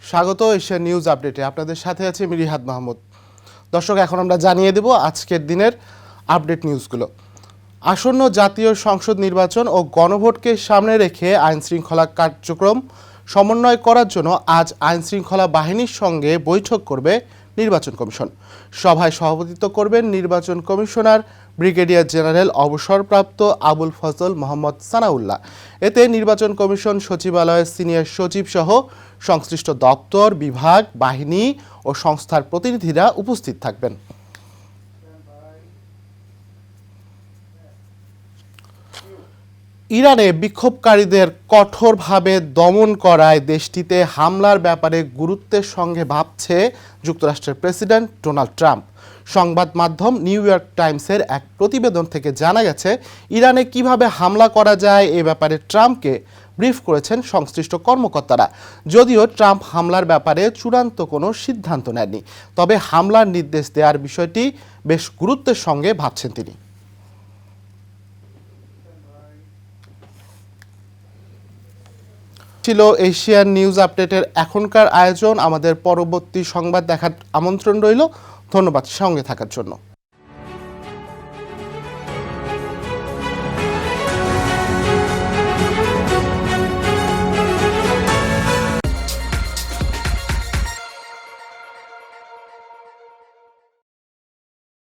স্বাগত Asian news আপডেটে। আপনাদের সাথে আছে আমি রিহাদ মাহমুদ। দর্শক, এখন আমরা জানিয়ে দেব আজকের দিনের আপডেট নিউজগুলো। আসন্ন জাতীয় সংসদ নির্বাচন ও গণভোটকে সামনে রেখে আইনশৃঙ্খলা কার্যক্রম সমন্বয় করার জন্য আজ আইনশৃঙ্খলা বাহিনীর সঙ্গে বৈঠক করবে নির্বাচন কমিশন। সভায় সভাপতিত্ব করবেন নির্বাচন কমিশনার ব্রিগেডিয়ার জেনারেল অবসরপ্রাপ্ত আবুল ফজল মোহাম্মদ সানাউল্লাহ। এতে নির্বাচন কমিশন সচিবালয়ের সিনিয়র সচিব সহ সংশ্লিষ্ট দপ্তর, বিভাগ, বাহিনী ও সংস্থার প্রতিনিধিরা উপস্থিত থাকবেন। ইরানে বিক্ষোভকারীদের কঠোরভাবে দমন করায় দেশটিতে হামলার ব্যাপারে গুরুত্বের সঙ্গে ভাবছে যুক্তরাষ্ট্রের প্রেসিডেন্ট ডোনাল্ড ট্রাম্প। সংবাদ মাধ্যম নিউ ইয়র্ক টাইমসের এক প্রতিবেদন থেকে জানা গেছে, ইরানে কিভাবে হামলা করা যায় এ ব্যাপারে ট্রাম্পকে ব্রিফ করেছেন সংশ্লিষ্ট কর্মকর্তারা। যদিও ট্রাম্প হামলার ব্যাপারে চূড়ান্ত কোনো সিদ্ধান্ত নেননি, তবে হামলার নির্দেশ দেওয়ার বিষয়টি বেশ গুরুত্বের সঙ্গে ভাবছেন তিনি। ছিল এশিয়ান নিউজ আপডেটের এখনকার আয়োজন। আমাদের পরবর্তী সংবাদ দেখার আমন্ত্রণ রইল। ধন্যবাদ সঙ্গে থাকার জন্য।